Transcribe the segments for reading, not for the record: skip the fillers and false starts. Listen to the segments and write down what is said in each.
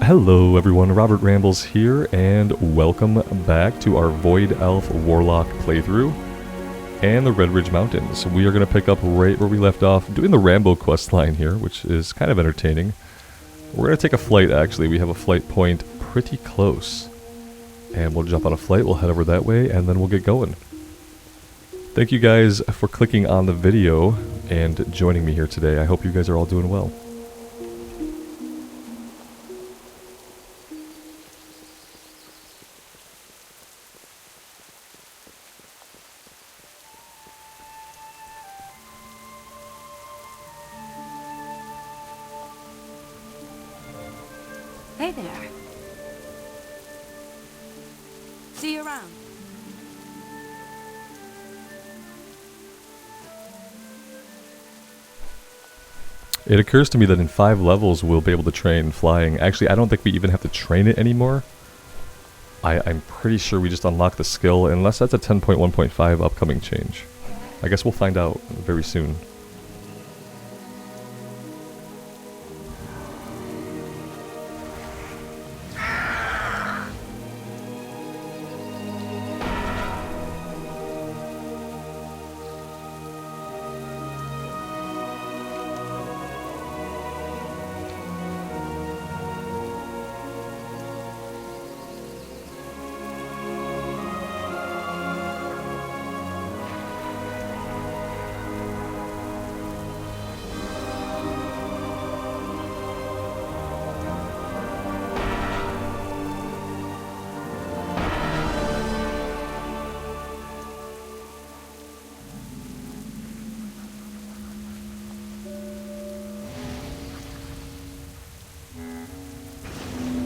Hello everyone, Robert Rambles here, and welcome back to our Void Elf Warlock playthrough and the Redridge Mountains. We are going to pick up right where we left off, doing the Rambo quest line here, which is kind of entertaining. We're going to take a flight actually, we have a flight point pretty close. And we'll jump on a flight, we'll head over that way, and then we'll get going. Thank you guys for clicking on the video and joining me here today. I hope you guys are all doing well. Hey there. See you around. It occurs to me that in 5 levels we'll be able to train flying. Actually, I don't think we even have to train it anymore. I'm pretty sure we just unlock the skill, unless that's a 10.1.5 upcoming change. I guess we'll find out very soon.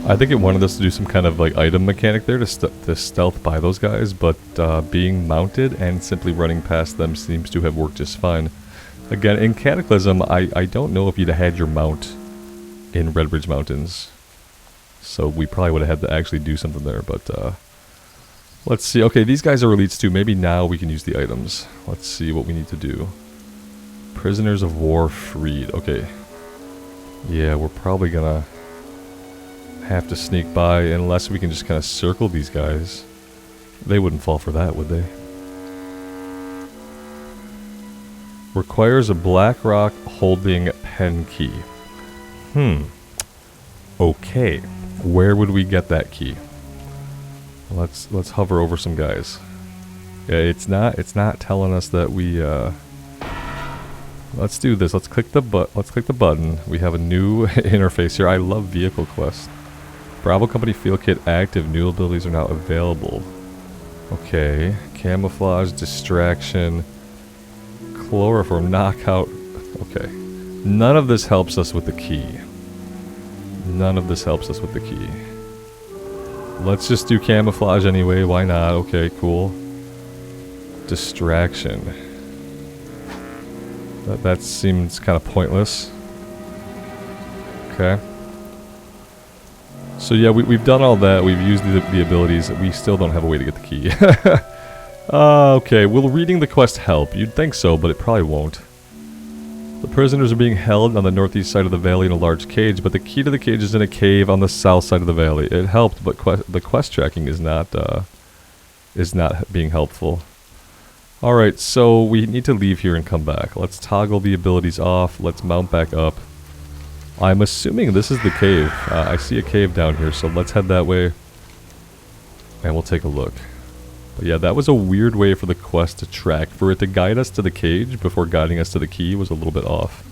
I think it wanted us to do some kind of like item mechanic there to stealth by those guys, but being mounted and simply running past them seems to have worked just fine. Again, in Cataclysm, I don't know if you'd have had your mount in Redridge Mountains, so we probably would have had to actually do something there, but let's see. Okay, these guys are elites too. Maybe now we can use the items. Let's see what we need to do. Prisoners of war freed. Okay. Yeah, we're probably gonna have to sneak by unless we can just kind of circle these guys. They wouldn't fall for that, would they? Requires a Blackrock holding pen key. Okay. Where would we get that key? Let's hover over some guys. Yeah, it's not telling us that we let's do this. Let's click the button. We have a new interface here. I love vehicle quest. Bravo Company Field Kit active. New abilities are now available. Okay. Camouflage, distraction, chloroform, knockout. Okay. None of this helps us with the key. None of this helps us with the key. Let's just do camouflage anyway. Why not? Okay, cool. Distraction. That seems kind of pointless. Okay. So yeah, we've done all that. We've used the abilities. We still don't have a way to get the key. Okay, will reading the quest help? You'd think so, but it probably won't. The prisoners are being held on the northeast side of the valley in a large cage, but the key to the cage is in a cave on the south side of the valley. It helped, but the quest tracking is not being helpful. Alright, so we need to leave here and come back. Let's toggle the abilities off. Let's mount back up. I'm assuming this is the cave. I see a cave down here, so let's head that way. And we'll take a look. But yeah, that was a weird way for the quest to track. For it to guide us to the cage before guiding us to the key was a little bit off.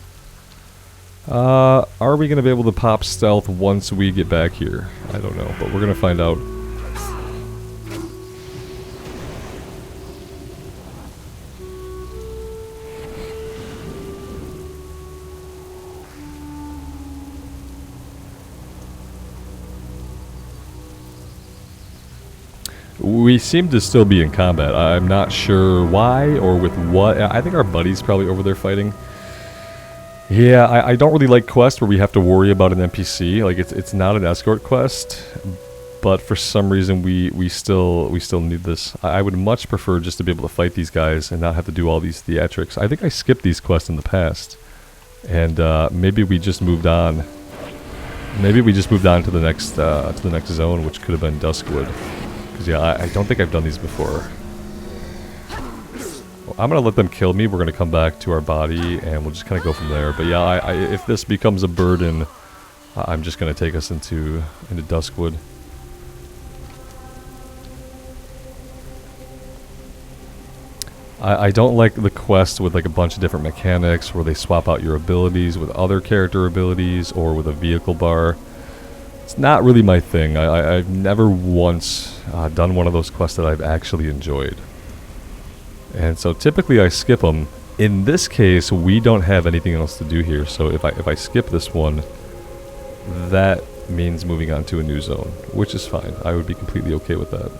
Are we going to be able to pop stealth once we get back here? I don't know, but we're going to find out. We seem to still be in combat. I'm not sure why or with what. I think our buddy's probably over there fighting. Yeah, I don't really like quests where we have to worry about an NPC. Like it's not an escort quest, but for some reason we still need this. I would much prefer just to be able to fight these guys and not have to do all these theatrics. I think I skipped these quests in the past, and maybe we just moved on Maybe we just moved on to the next zone, which could have been Duskwood. Because yeah, I don't think I've done these before. Well, I'm gonna let them kill me. We're gonna come back to our body, and we'll just kind of go from there. But yeah, if this becomes a burden, I'm just gonna take us into Duskwood. I don't like the quest with like a bunch of different mechanics where they swap out your abilities with other character abilities or with a vehicle bar. It's not really my thing. I've never once done one of those quests that I've actually enjoyed. And so typically I skip them. In this case, we don't have anything else to do here. So if I skip this one, that means moving on to a new zone, which is fine. I would be completely okay with that.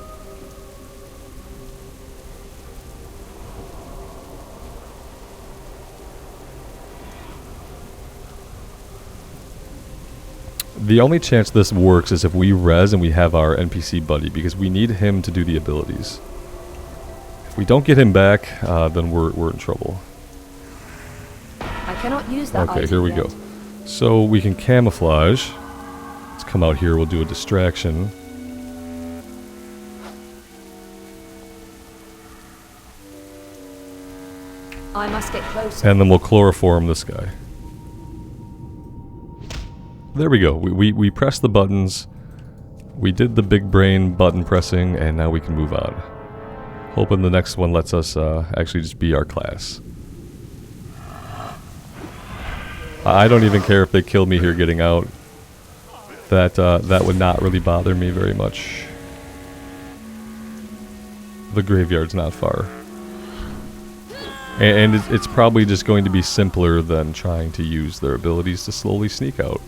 The only chance this works is if we res and we have our NPC buddy, because we need him to do the abilities. If we don't get him back, then we're in trouble. I cannot use that. Okay, here we go. So we can camouflage. Let's come out here. We'll do a distraction. I must get closer. And then we'll chloroform this guy. There we go. We pressed the buttons. We did the big brain button pressing, and now we can move on. Hoping the next one lets us actually just be our class. I don't even care if they kill me here getting out. That would not really bother me very much. The graveyard's not far. And it's probably just going to be simpler than trying to use their abilities to slowly sneak out.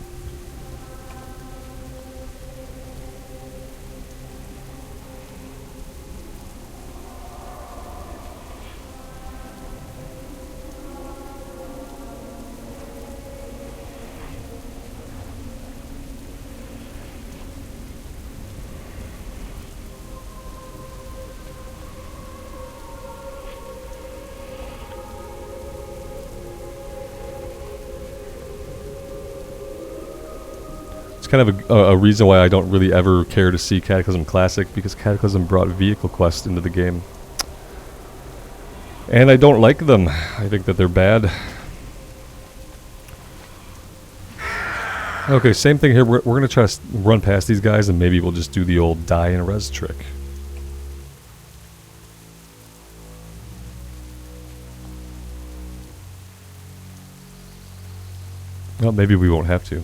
Kind of a reason why I don't really ever care to see Cataclysm Classic, because Cataclysm brought vehicle quests into the game. And I don't like them. I think that they're bad. Okay, same thing here. We're going to try to run past these guys, and maybe we'll just do the old die and res trick. Well, maybe we won't have to.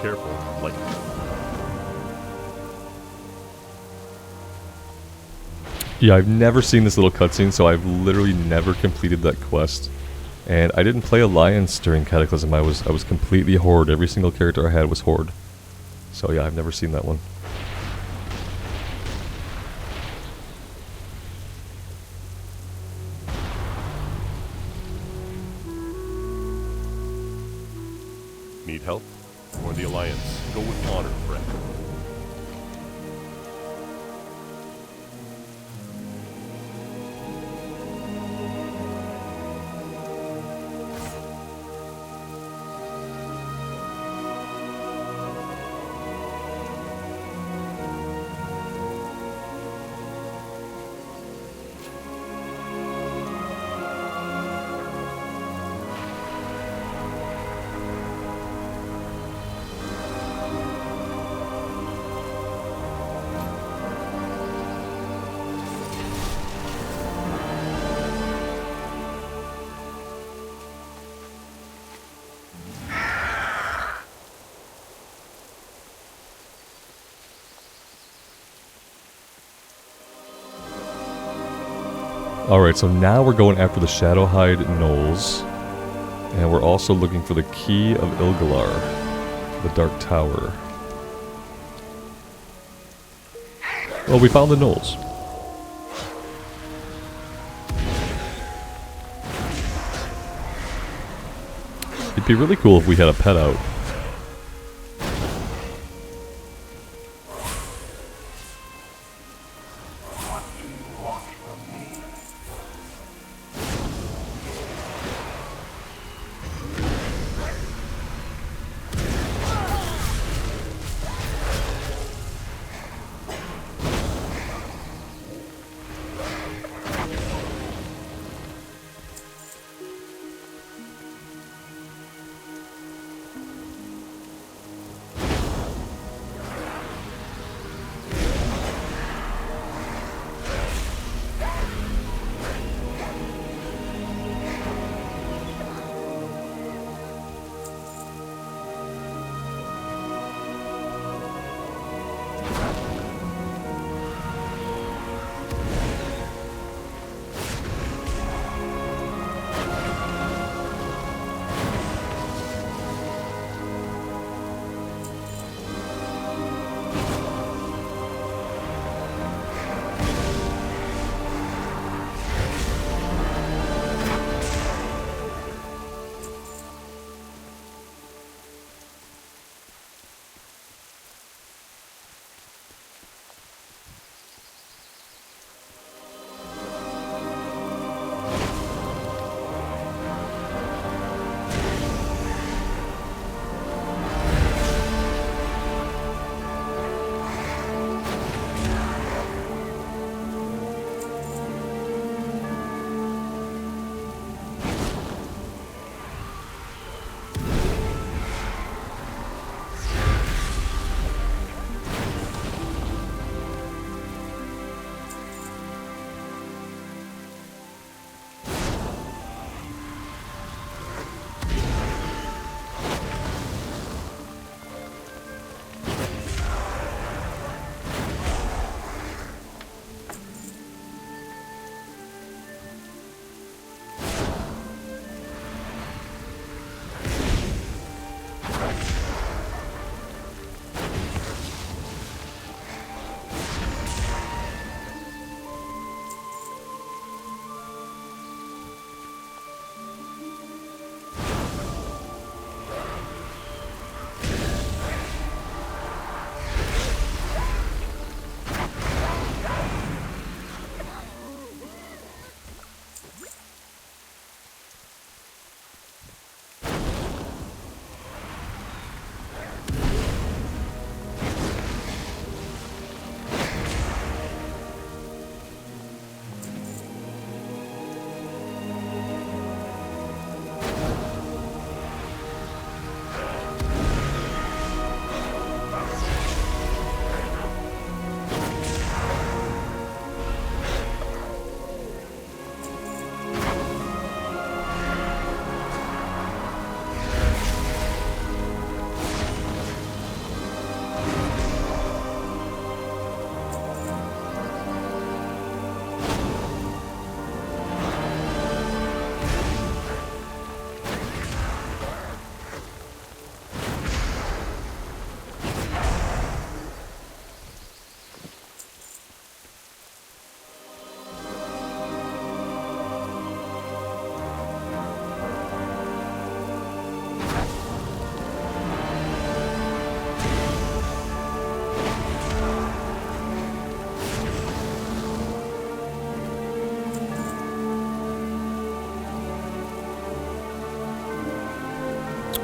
careful. Like, Yeah, I've never seen this little cutscene, so I've literally never completed that quest. And I didn't play Alliance during Cataclysm. I was completely Horde. Every single character I had was Horde. So yeah, I've never seen that one. need help? Or the Alliance? Go with honor, friend. Alright, so now we're going after the Shadowhide Knolls. And we're also looking for the Key of Ilgalar, the Dark Tower. Well, we found the Knolls. It'd be really cool if we had a pet out.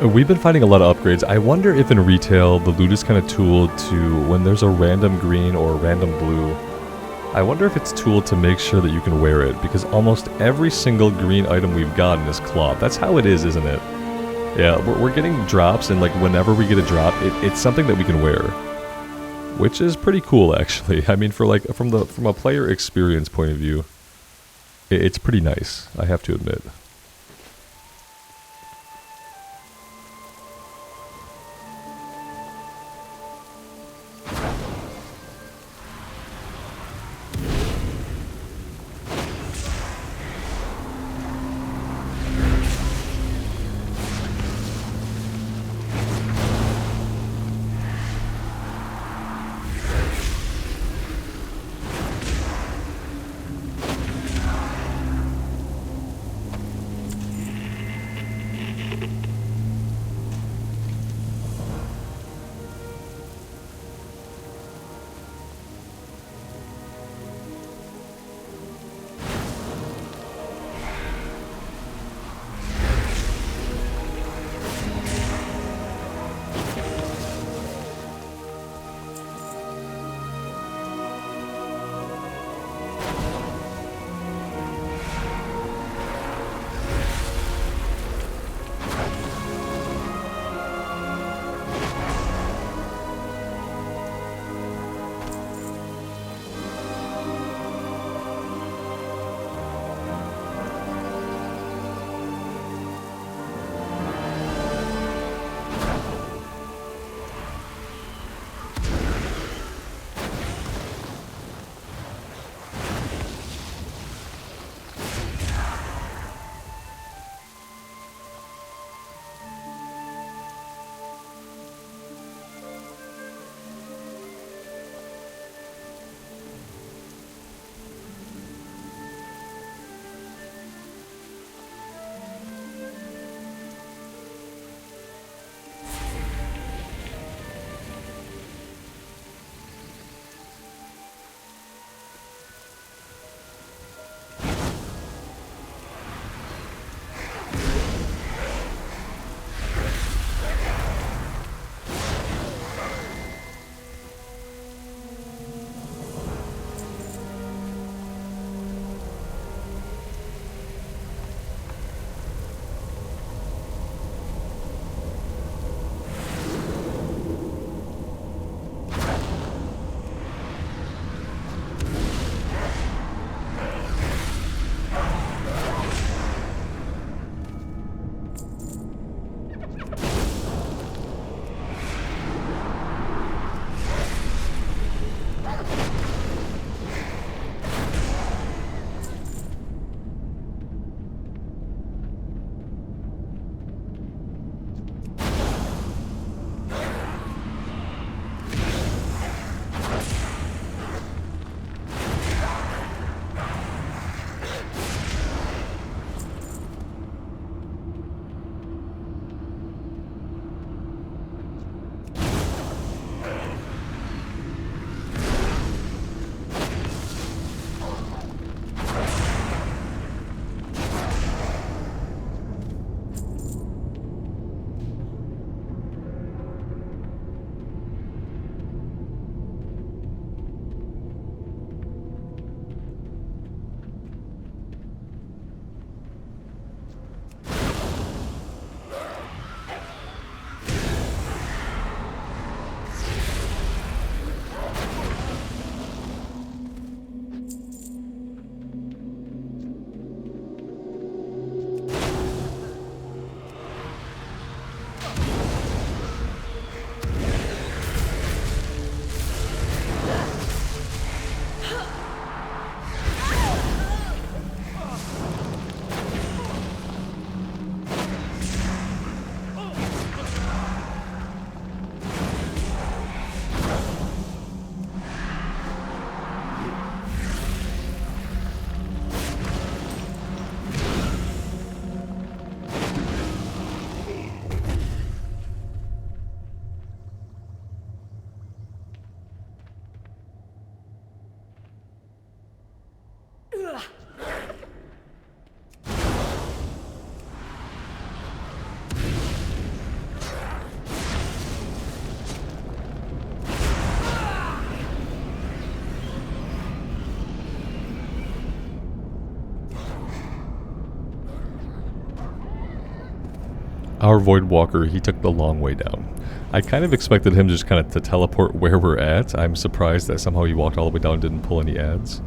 We've been finding a lot of upgrades. I wonder if in retail the loot is kind of tooled to, when there's a random green or a random blue, I wonder if it's tooled to make sure that you can wear it, because almost every single green item we've gotten is cloth. That's how it is, isn't it? Yeah, we're getting drops, and like whenever we get a drop, it's something that we can wear, which is pretty cool, actually. I mean, for like from a player experience point of view, it's pretty nice, I have to admit. Our Void Walker, he took the long way down. I kind of expected him just kind of to teleport where we're at. I'm surprised that somehow he walked all the way down and didn't pull any ads.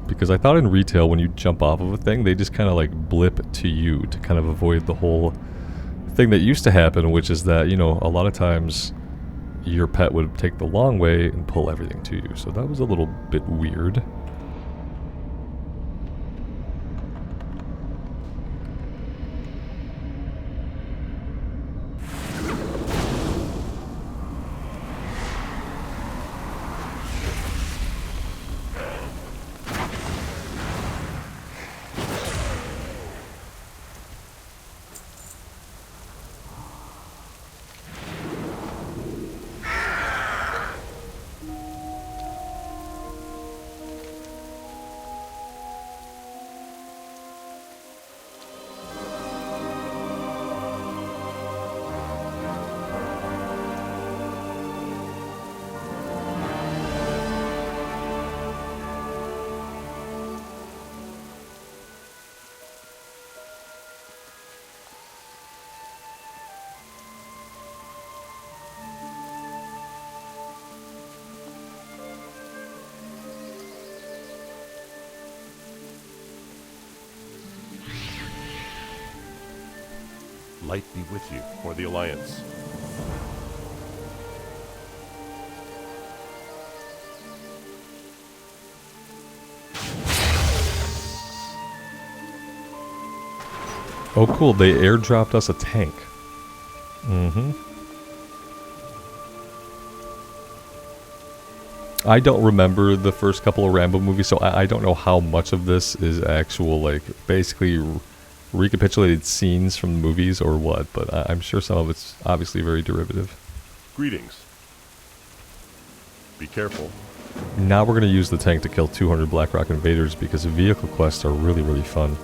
Because I thought in retail, when you jump off of a thing, they just kind of like blip to you to kind of avoid the whole thing that used to happen, which is that, you know, a lot of times your pet would take the long way and pull everything to you. So that was a little bit weird. Light be with you, or the Alliance. Oh cool, they airdropped us a tank. I don't remember the first couple of Rambo movies, so I don't know how much of this is actual, like, basically recapitulated scenes from the movies or what, but I'm sure some of it's obviously very derivative. Greetings. Be careful. Now we're going to use the tank to kill 200 Blackrock invaders because vehicle quests are really, really fun.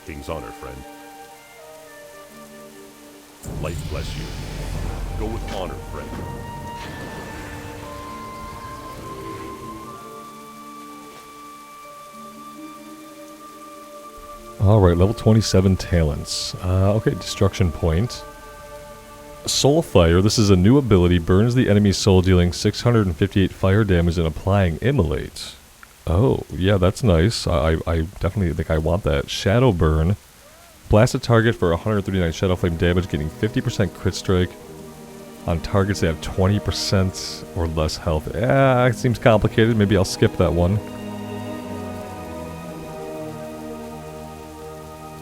King's honor, friend. Light bless you. Go with honor, friend. Alright, level 27 talents. Okay, destruction point. Soulfire, this is a new ability, burns the enemy's soul, dealing 658 fire damage and applying immolate. Oh, yeah, that's nice. I definitely think I want that. Shadow burn. Blast a target for 139 Shadow Flame damage, getting 50% crit strike on targets that have 20% or less health. Yeah, it seems complicated. Maybe I'll skip that one.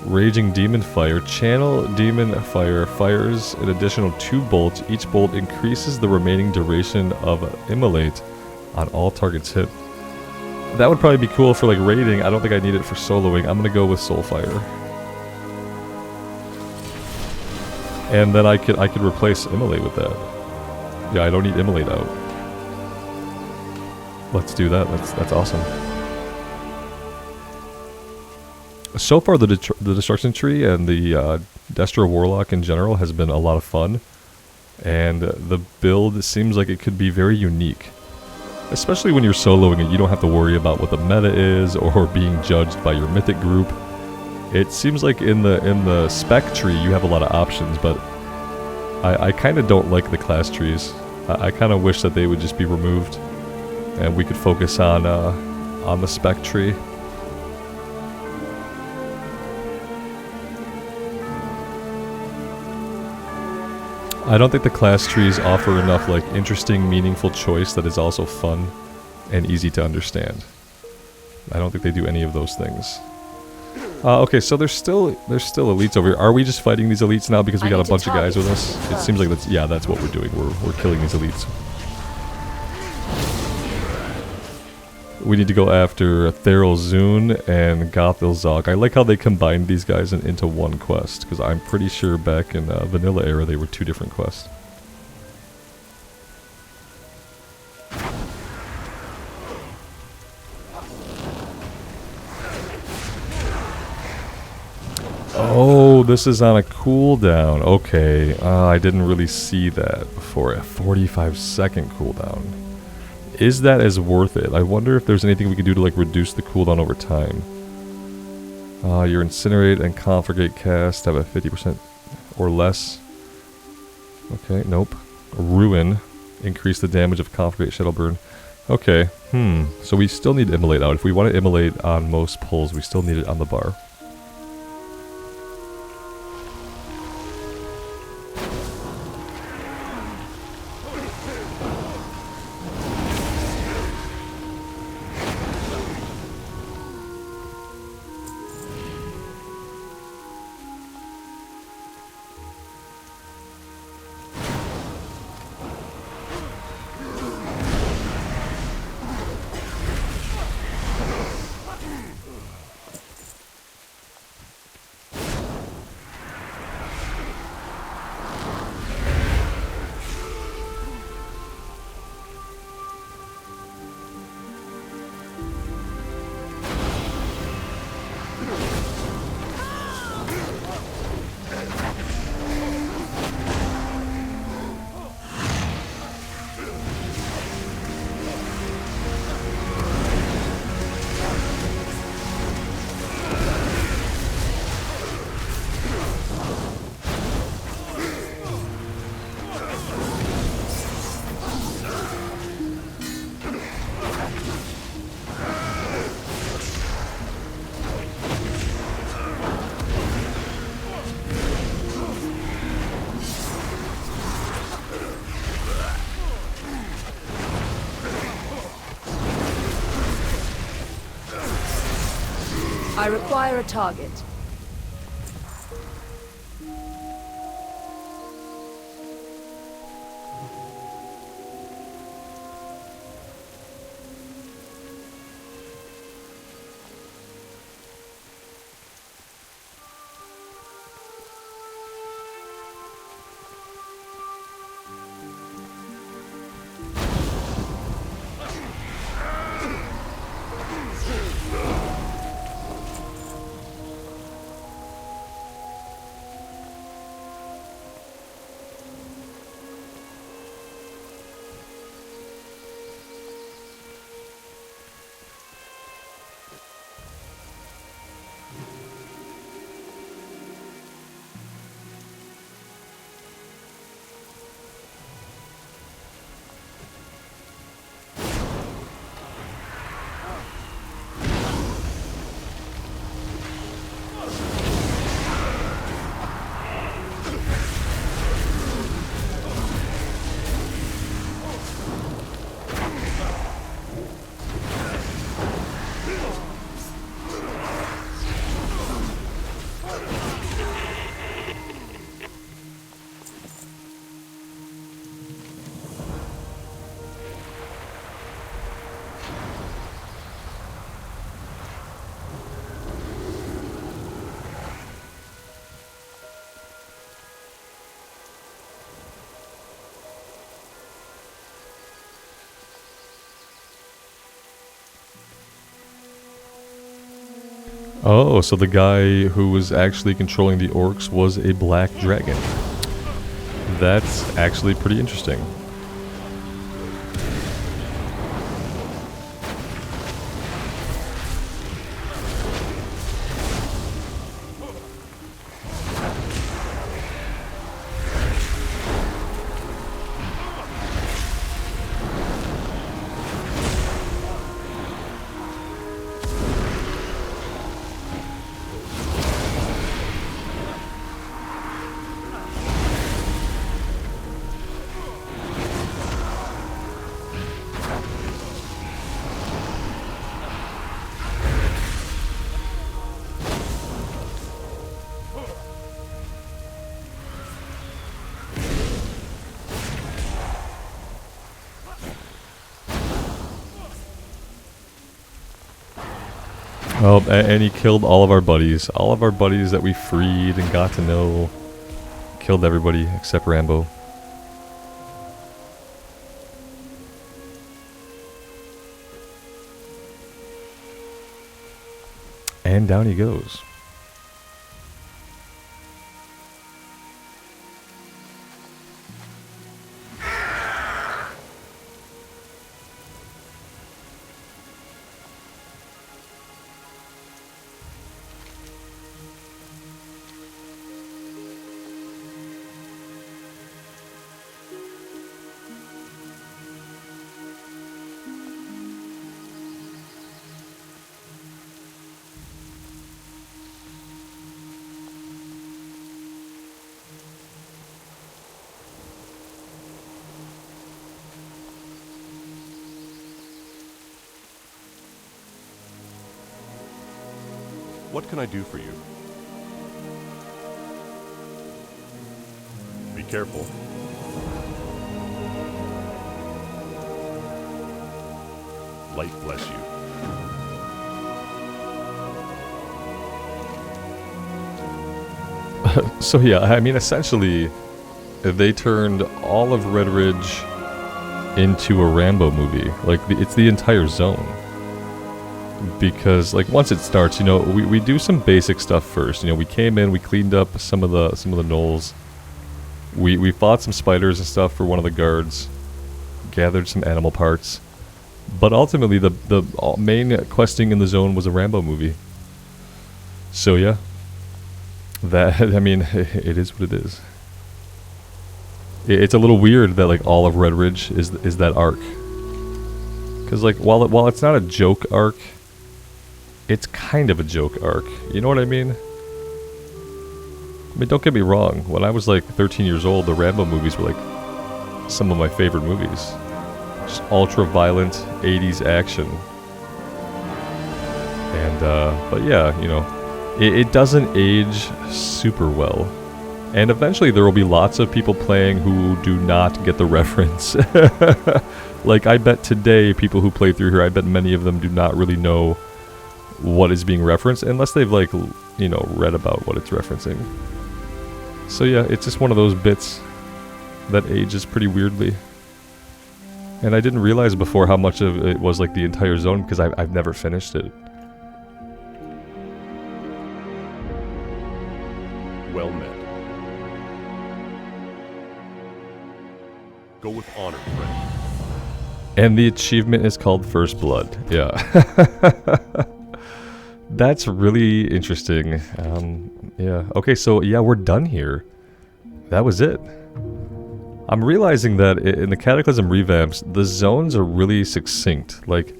Raging Demon Fire. Channel Demon Fire fires an additional 2 bolts. Each bolt increases the remaining duration of Immolate on all targets hit. That would probably be cool for like raiding. I don't think I need it for soloing. I'm gonna go with Soulfire. And then I could replace Immolate with that. Yeah, I don't need Immolate out. Let's do that. That's awesome. So far, the Destruction Tree and the Destro Warlock in general has been a lot of fun. And the build seems like it could be very unique. Especially when you're soloing it, you don't have to worry about what the meta is or being judged by your mythic group. It seems like in the spec tree you have a lot of options, but I kind of don't like the class trees. I kind of wish that they would just be removed and we could focus on the spec tree. I don't think the class trees offer enough like interesting, meaningful choice that is also fun and easy to understand. I don't think they do any of those things. Okay, so there's still elites over here. Are we just fighting these elites now because we got a bunch of guys with us? It seems like that's what we're doing. We're killing these elites. We need to go after Theral Zune and Gothil Zog. I like how they combined these guys into one quest, because I'm pretty sure back in Vanilla era they were 2 different quests. Oh, this is on a cooldown. Okay, I didn't really see that before. A 45-second cooldown. Is that as worth it? I wonder if there's anything we can do to like reduce the cooldown over time. Your Incinerate and Conflagrate cast have a 50% or less. Okay, nope. Ruin. Increase the damage of Conflagrate Shadowburn. Okay, so we still need Immolate out. If we want to Immolate on most pulls, we still need it on the bar. I require a target. Oh, so the guy who was actually controlling the orcs was a black dragon. That's actually pretty interesting. Oh, and he killed all of our buddies. All of our buddies that we freed and got to know. Killed everybody except Rambo. And down he goes. What can I do for you? Be careful. Light bless you. So yeah, I mean, essentially, they turned all of Redridge into a Rambo movie. Like, it's the entire zone. Because, like, once it starts, you know, we do some basic stuff first. You know, we came in, we cleaned up some of the knolls. We fought some spiders and stuff for one of the guards. Gathered some animal parts. But ultimately, the main questing in the zone was a Rambo movie. So yeah. That, I mean, it is what it is. It's a little weird that, like, all of Redridge is that arc. Because, like, while it's not a joke arc, it's kind of a joke arc. You know what I mean? I mean, don't get me wrong. When I was, like, 13 years old, the Rambo movies were, like, some of my favorite movies. Just ultra-violent 80s action. And, but yeah, you know, it doesn't age super well. And eventually there will be lots of people playing who do not get the reference. Like, I bet today, people who play through here, I bet many of them do not really know what is being referenced, unless they've, like, you know, read about what it's referencing. So yeah, it's just one of those bits that ages pretty weirdly. And I didn't realize before how much of it was, like, the entire zone, because I've never finished it. Well met. Go with honor, friend. And the achievement is called First Blood. Yeah. That's really interesting. Yeah. Okay, so yeah, we're done here. That was it. I'm realizing that in the Cataclysm revamps, the zones are really succinct. Like,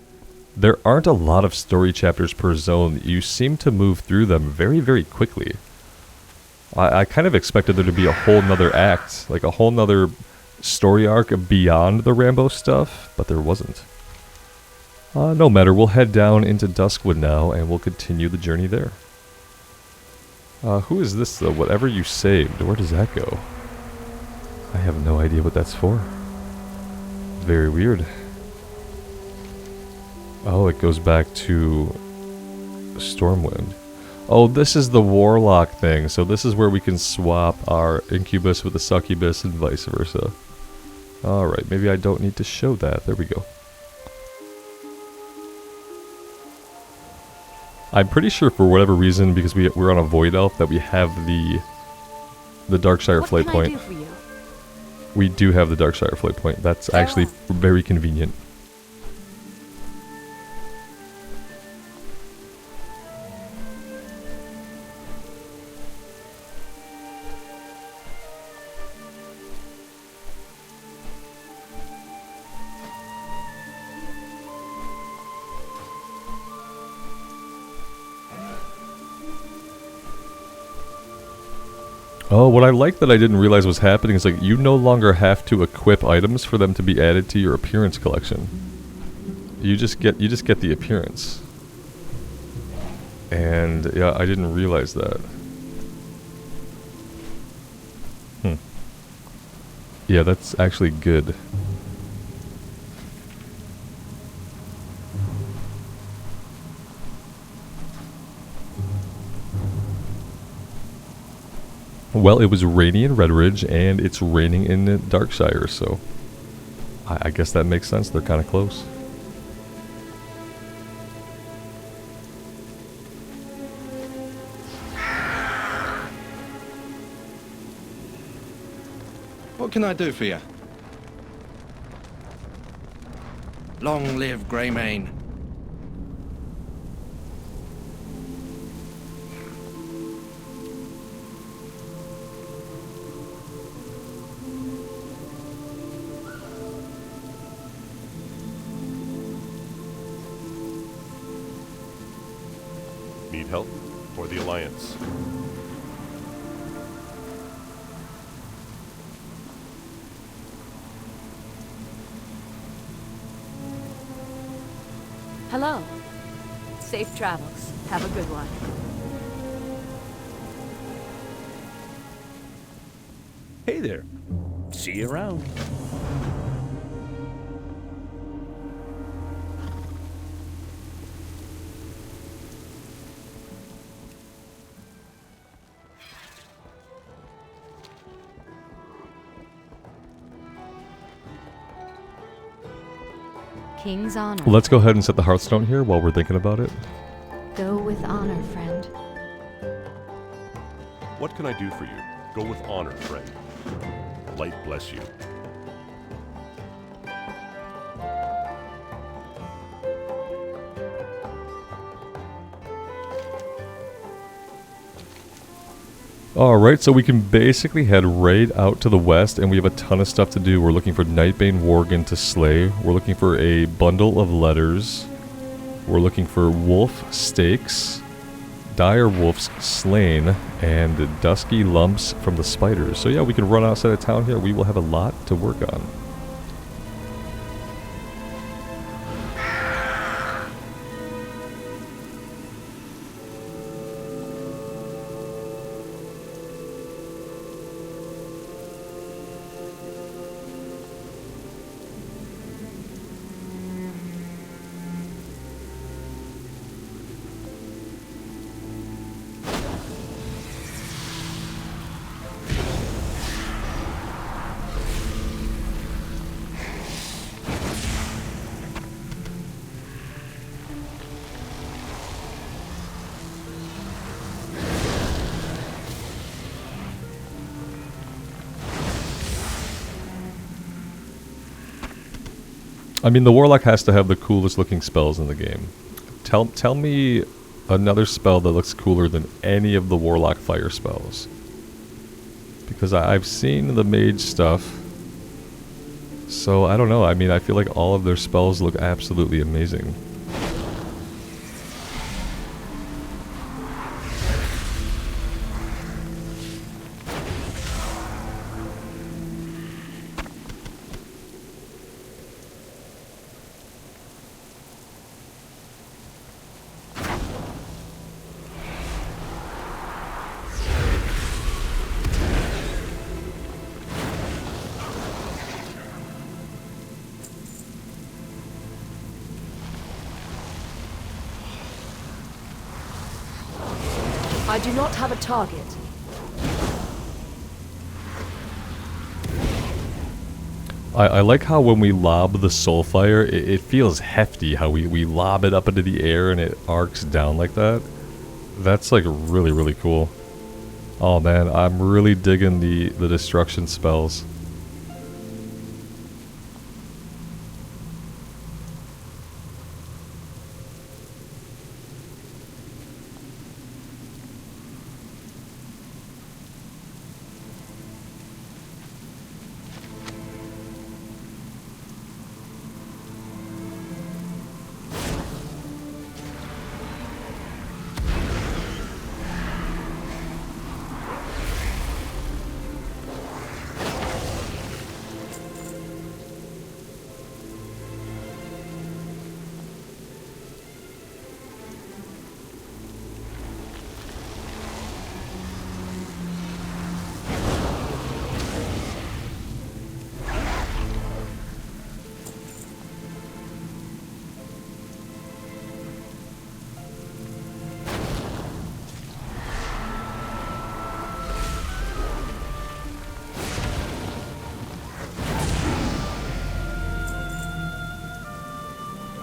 there aren't a lot of story chapters per zone. You seem to move through them very, very quickly. I kind of expected there to be a whole nother act, like a whole nother story arc beyond the Rambo stuff, but there wasn't. No matter, we'll head down into Duskwood now, and we'll continue the journey there. Who is this, though? Whatever you saved, where does that go? I have no idea what that's for. Very weird. Oh, it goes back to Stormwind. Oh, this is the Warlock thing, so this is where we can swap our Incubus with the Succubus and vice versa. Alright, maybe I don't need to show that. There we go. I'm pretty sure for whatever reason, because we're on a Void Elf, that we have the Darkshire Flight What can I Point. do for you? We do have the Darkshire Flight Point. That's actually very convenient. Oh, what I like that I didn't realize was happening is like you no longer have to equip items for them to be added to your appearance collection. You just get the appearance. And yeah, I didn't realize that. Yeah, that's actually good. Well, it was rainy in Redridge, and it's raining in Darkshire, so I guess that makes sense. They're kind of close. What can I do for you? Long live Greymane. Need help? For the Alliance. Hello. Safe travels. Have a good one. Hey there. See you around. King's honor. Let's go ahead and set the Hearthstone here while we're thinking about it. Go with honor, friend. What can I do for you? Go with honor, friend. Light bless you. Alright, so we can basically head right out to the west, and we have a ton of stuff to do. We're looking for Nightbane Worgen to slay. We're looking for a bundle of letters. We're looking for wolf steaks, dire wolves slain, and dusky lumps from the spiders. So yeah, we can run outside of town here. We will have a lot to work on. I mean, the Warlock has to have the coolest looking spells in the game. Tell me another spell that looks cooler than any of the Warlock fire spells. Because I've seen the mage stuff. So, I don't know. I mean, I feel like all of their spells look absolutely amazing. I do not have a target. I like how when we lob the soulfire, it feels hefty, how we lob it up into the air and it arcs down like that. That's like really, really cool. Oh man, I'm really digging the destruction spells.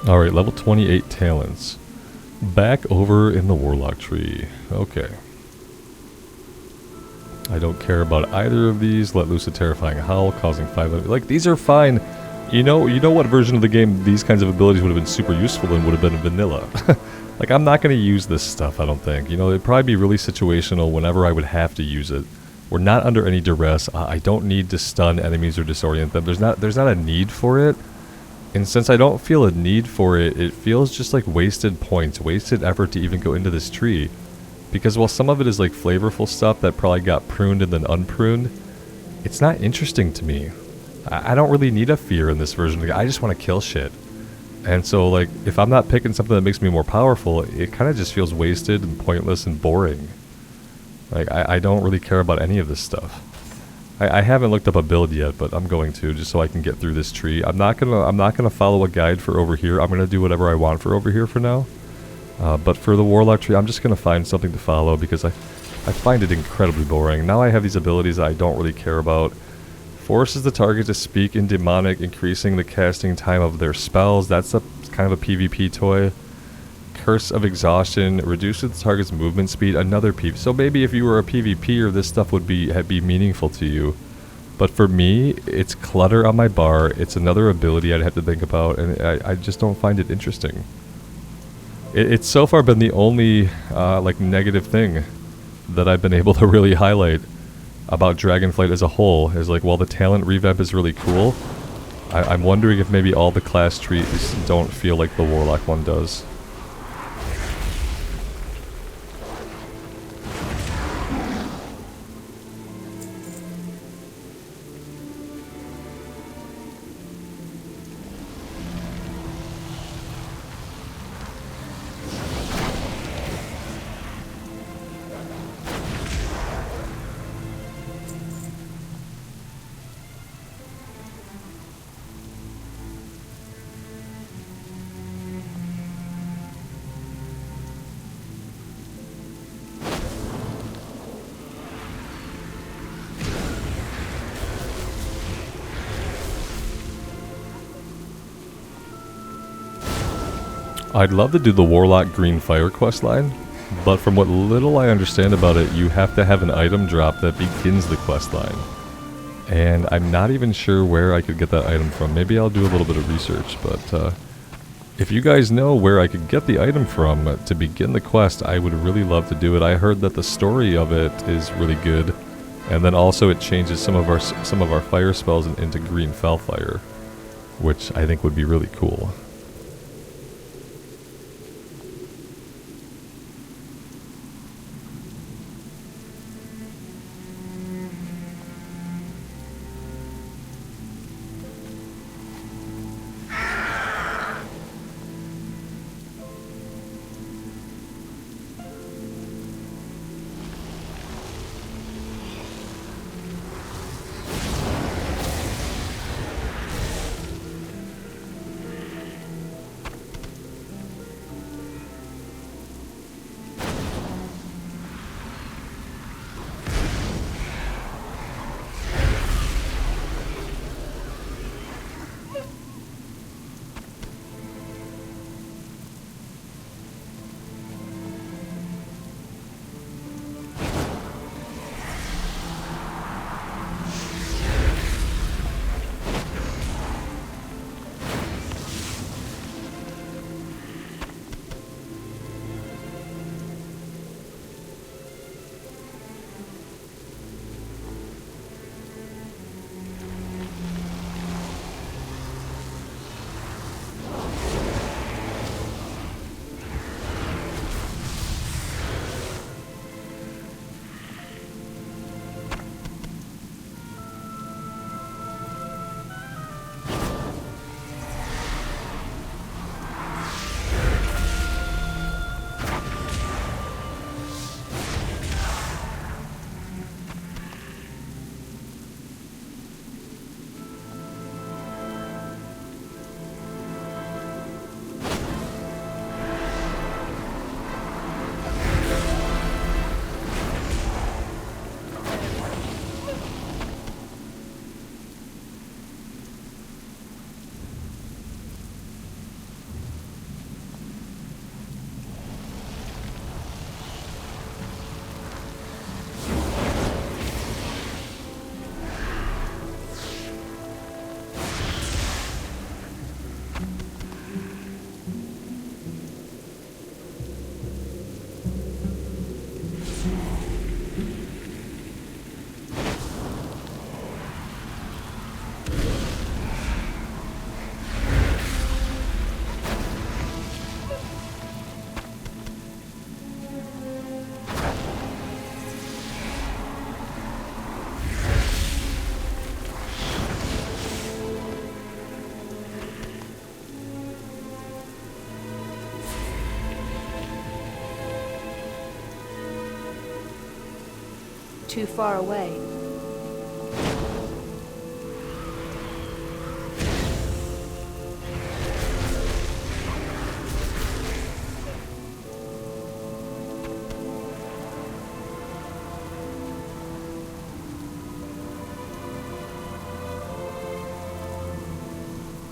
Alright, level 28 talents. Back over in the Warlock tree. Okay. I don't care about either of these. Let loose a terrifying howl, causing 5... Like, these are fine. You know what version of the game these kinds of abilities would have been super useful in would have been vanilla. Like, I'm not going to use this stuff, I don't think. You know, it'd probably be really situational whenever I would have to use it. We're not under any duress. I don't need to stun enemies or disorient them. There's not a need for it. And since I don't feel a need for it, it feels just like wasted points, wasted effort to even go into this tree. Because while some of it is like flavorful stuff that probably got pruned and then unpruned, it's not interesting to me. I don't really need a fear in this version of the game. I just want to kill shit. And so like, if I'm not picking something that makes me more powerful, it kind of just feels wasted and pointless and boring. Like, I don't really care about any of this stuff. I haven't looked up a build yet, but I'm going to, just so I can get through this tree. I'm not gonna follow a guide for over here. I'm gonna do whatever I want for over here for now. But for the Warlock tree, I'm just gonna find something to follow because I find it incredibly boring. Now I have these abilities that I don't really care about. Forces the target to speak in demonic, increasing the casting time of their spells. That's kind of a PvP toy. Curse of Exhaustion reduces the target's movement speed, another PvP. So maybe if you were a PvPer, this stuff would be meaningful to you. But for me, it's clutter on my bar. It's another ability I'd have to think about, and I just don't find it interesting. It's so far been the only like negative thing that I've been able to really highlight about Dragonflight as a whole. Is like, while the talent revamp is really cool, I'm wondering if maybe all the class trees don't feel like the Warlock one does. I'd love to do the Warlock Green Fire questline, but from what little I understand about it, you have to have an item drop that begins the questline. And I'm not even sure where I could get that item from. Maybe I'll do a little bit of research, but if you guys know where I could get the item from to begin the quest, I would really love to do it. I heard that the story of it is really good, and then also it changes some of our fire spells into green Felfire, which I think would be really cool. too far away.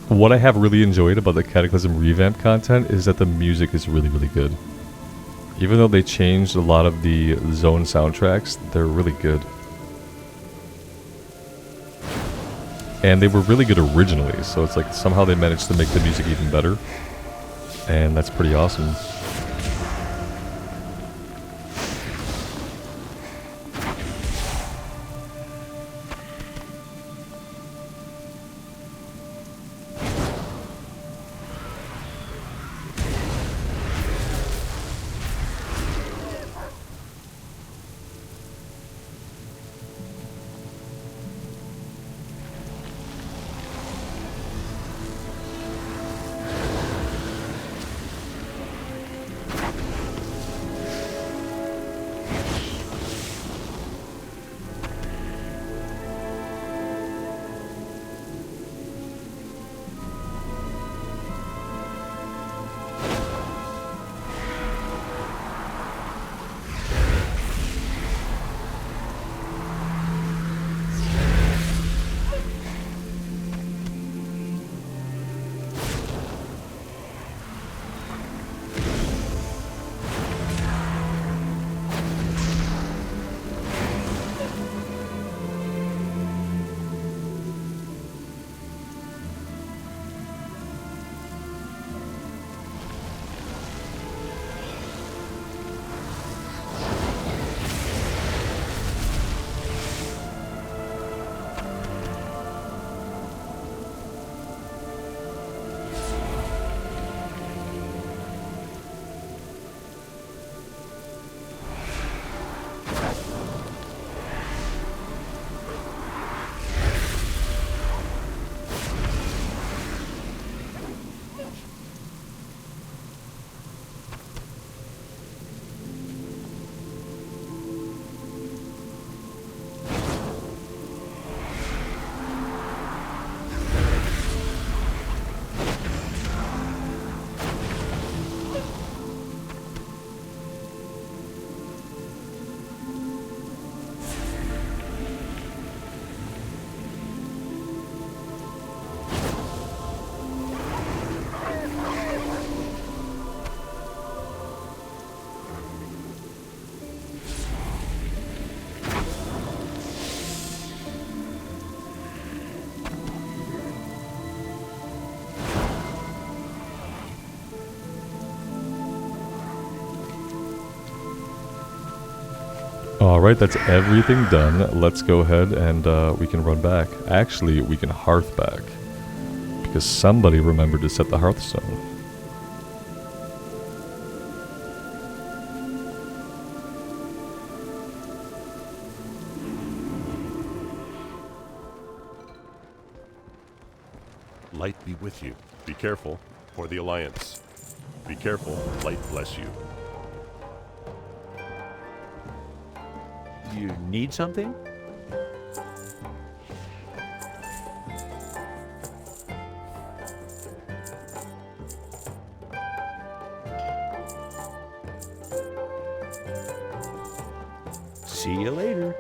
What I have really enjoyed about the Cataclysm revamp content is that the music is really, really good. Even though they changed a lot of the zone soundtracks, they're really good. And they were really good originally, so it's like somehow they managed to make the music even better. And that's pretty awesome. Alright, that's everything done. Let's go ahead and we can run back. Actually, we can hearth back. Because somebody remembered to set the hearthstone. Light be with you. Be careful, for the Alliance. Be careful, light bless you. You need something? See you later.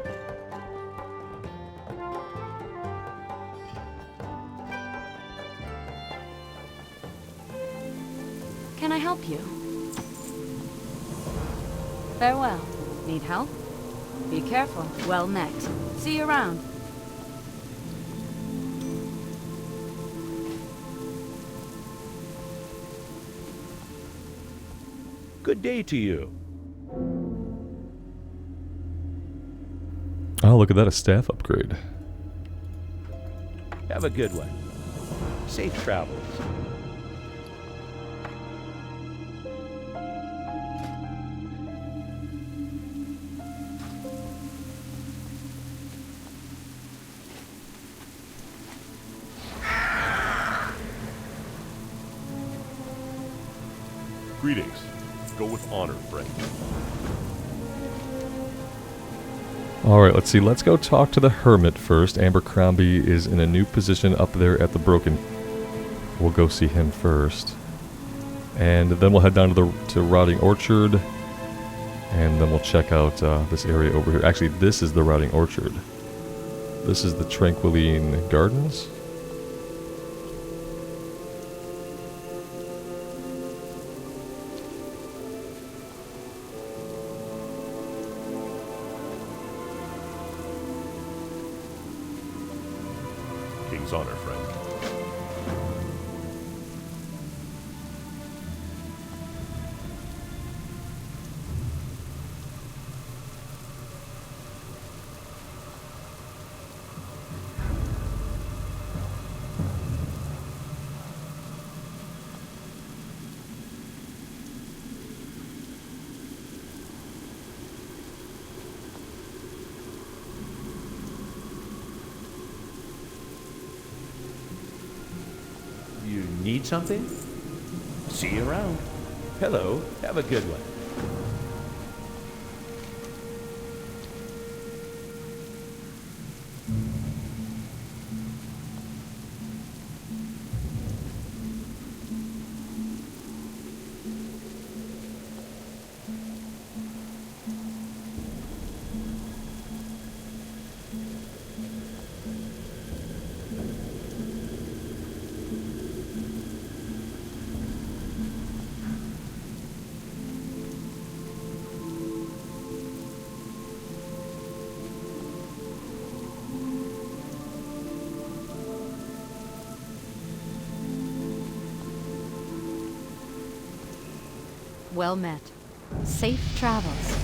Can I help you? Farewell. Need help? Be careful. Well met. See you around. Good day to you. Oh, look at that, a staff upgrade. Have a good one. Safe travels. Greetings. Go with honor, friend. Alright, let's see. Let's go talk to the Hermit first. Abercrombie is in a new position up there at the Broken. We'll go see him first. And then we'll head down to Rotting Orchard. And then we'll check out this area over here. Actually, this is the Rotting Orchard. This is the Tranquiline Gardens. King's honor, friend. You need something? See you around. Hello, have a good one. Well met. Safe travels.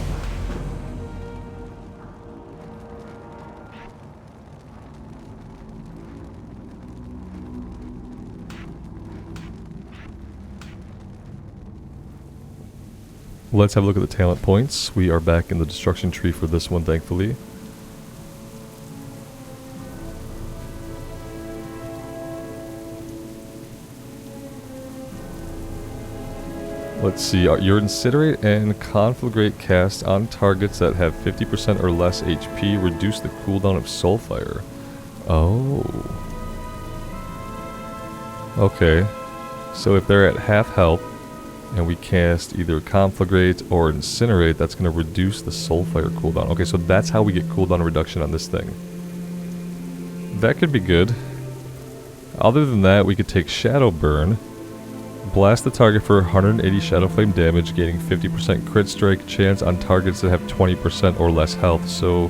Let's have a look at the talent points. We are back in the destruction tree for this one, thankfully. Let's see, your Incinerate and Conflagrate cast on targets that have 50% or less HP reduce the cooldown of Soulfire. Oh. Okay. So if they're at half health, and we cast either Conflagrate or Incinerate, that's going to reduce the Soulfire cooldown. Okay, so that's how we get cooldown reduction on this thing. That could be good. Other than that, we could take Shadow Burn, blast the target for 180 Shadow Flame damage, gaining 50% crit strike chance on targets that have 20% or less health. So,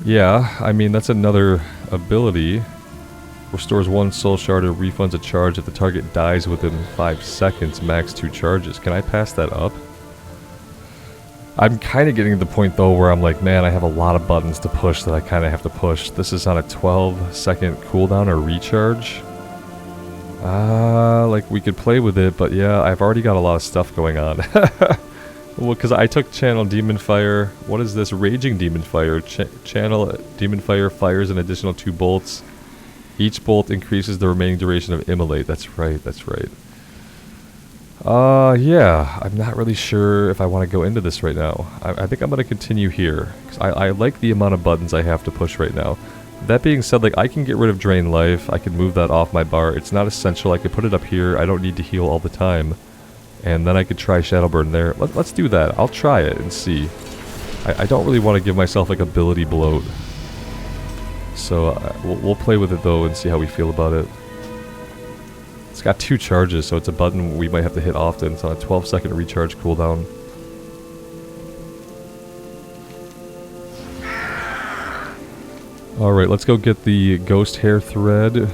yeah, I mean, that's another ability. Restores 1 soul shard or refunds a charge if the target dies within 5 seconds, max 2 charges. Can I pass that up? I'm kind of getting to the point though where I'm like, man, I have a lot of buttons to push that I kind of have to push. This is on a 12-second cooldown or recharge. Like we could play with it, but yeah, I've already got a lot of stuff going on. Well, because I took Channel Demon Fire. What is this? Raging Demon Fire. Channel Demon Fire fires an additional 2 bolts. Each bolt increases the remaining duration of Immolate. That's right, that's right. Yeah, I'm not really sure if I want to go into this right now. I think I'm going to continue here, because I like the amount of buttons I have to push right now. That being said, like, I can get rid of Drain Life. I can move that off my bar. It's not essential. I could put it up here. I don't need to heal all the time. And then I could try Shadow Burn there. Let's do that. I'll try it and see. I don't really want to give myself, like, ability bloat. So, we'll play with it, though, and see how we feel about it. It's got 2 charges, so it's a button we might have to hit often. It's on a 12-second recharge cooldown. Alright, let's go get the Ghost Hair Thread.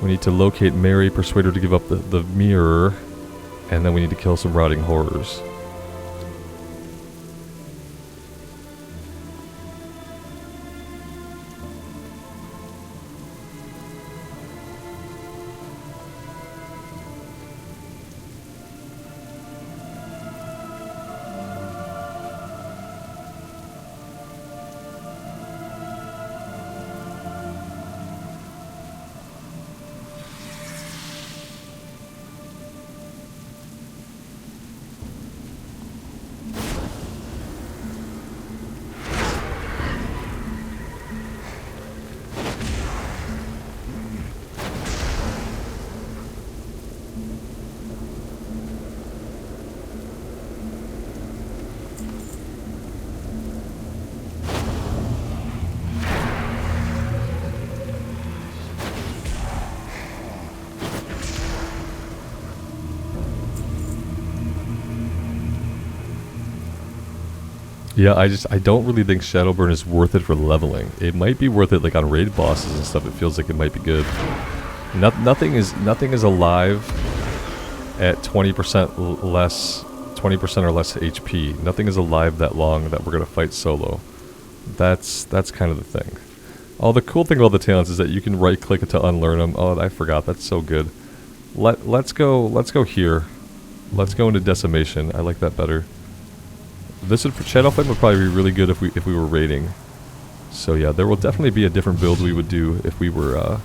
We need to locate Mary, persuade her to give up the mirror, and then we need to kill some Rotting Horrors. Yeah, I don't really think Shadowburn is worth it for leveling. It might be worth it like on raid bosses and stuff. It feels like it might be good. Nothing is alive at 20% less, 20% or less HP. Nothing is alive that long that we're gonna fight solo. That's kind of the thing. Oh, the cool thing about the talents is that you can right click it to unlearn them. Oh, I forgot. That's so good. Let's go here. Let's go into decimation. I like that better. This would Shadowflame would probably be really good if we were raiding. So yeah, there will definitely be a different build we would do if we were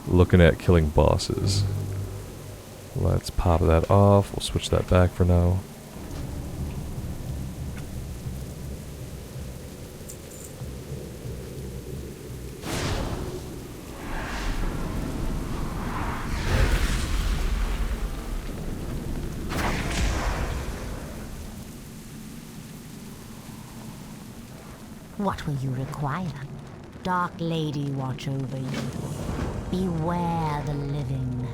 looking at killing bosses. Let's pop that off. We'll switch that back for now. What will you require? Dark Lady watch over you. Beware the living.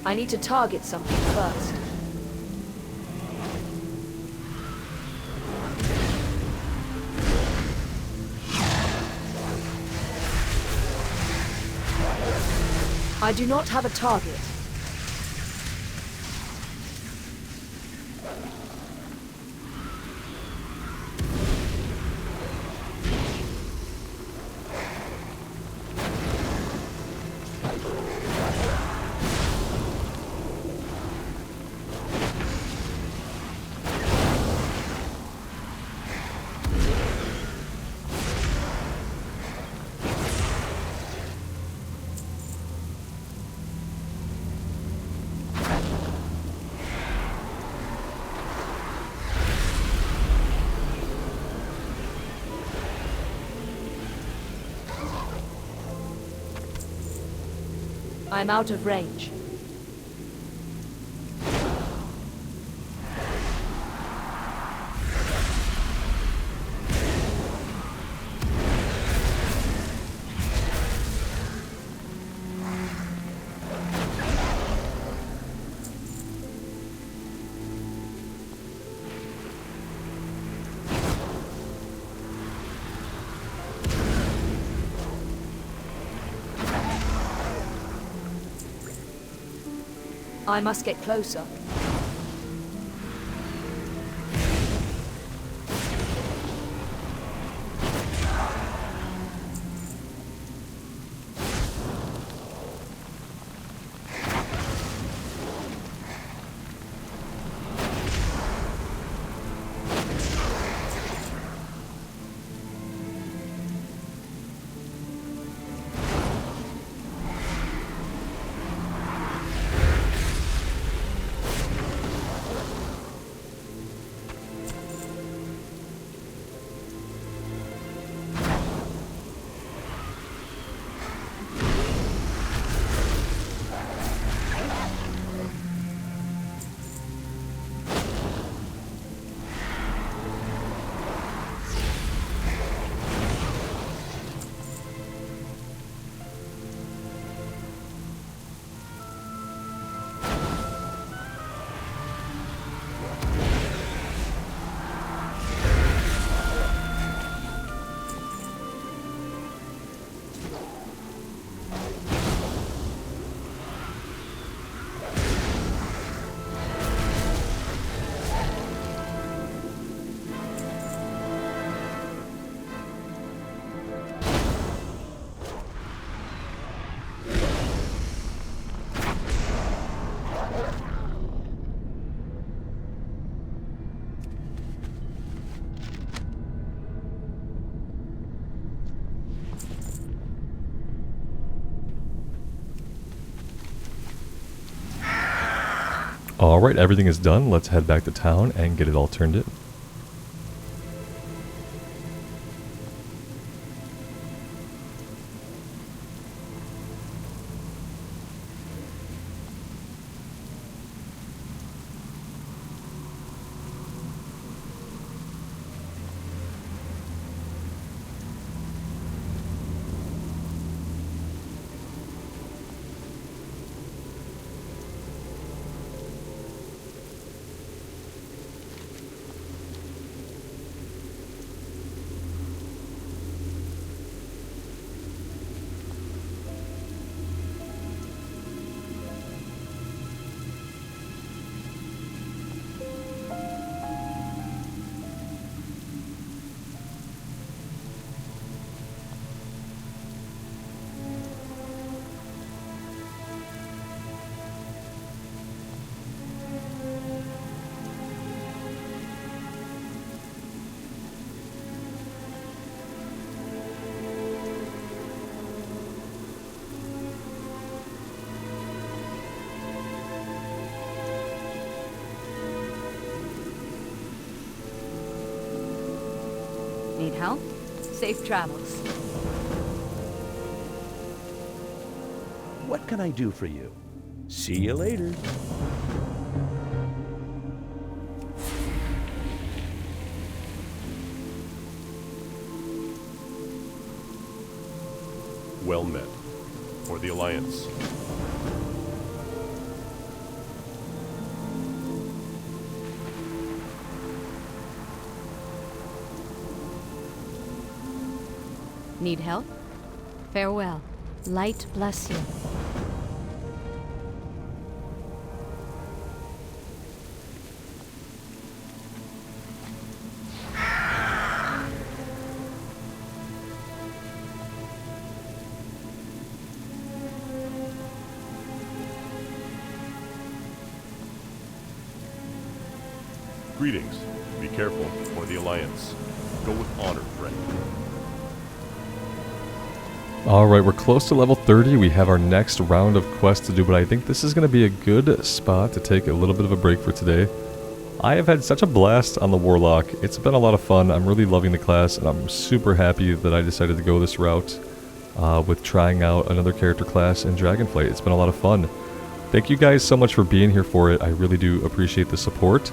I need to target something first. I do not have a target. I'm out of range. I must get closer. Alright, everything is done. Let's head back to town and get it all turned in. Need help? Safe travels. What can I do for you? See you later. Well met. For the Alliance. Need help? Farewell. Light bless you. Greetings. Be careful for the Alliance. Go with honor, friend. Alright, we're close to level 30. We have our next round of quests to do, but I think this is going to be a good spot to take a little bit of a break for today. I have had such a blast on the Warlock. It's been a lot of fun. I'm really loving the class, and I'm super happy that I decided to go this route with trying out another character class in Dragonflight. It's been a lot of fun. Thank you guys so much for being here for it. I really do appreciate the support.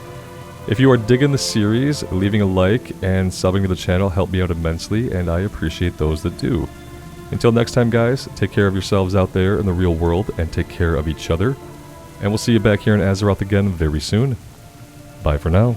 If you are digging the series, leaving a like and subbing to the channel help me out immensely, and I appreciate those that do. Until next time, guys, take care of yourselves out there in the real world and take care of each other. And we'll see you back here in Azeroth again very soon. Bye for now.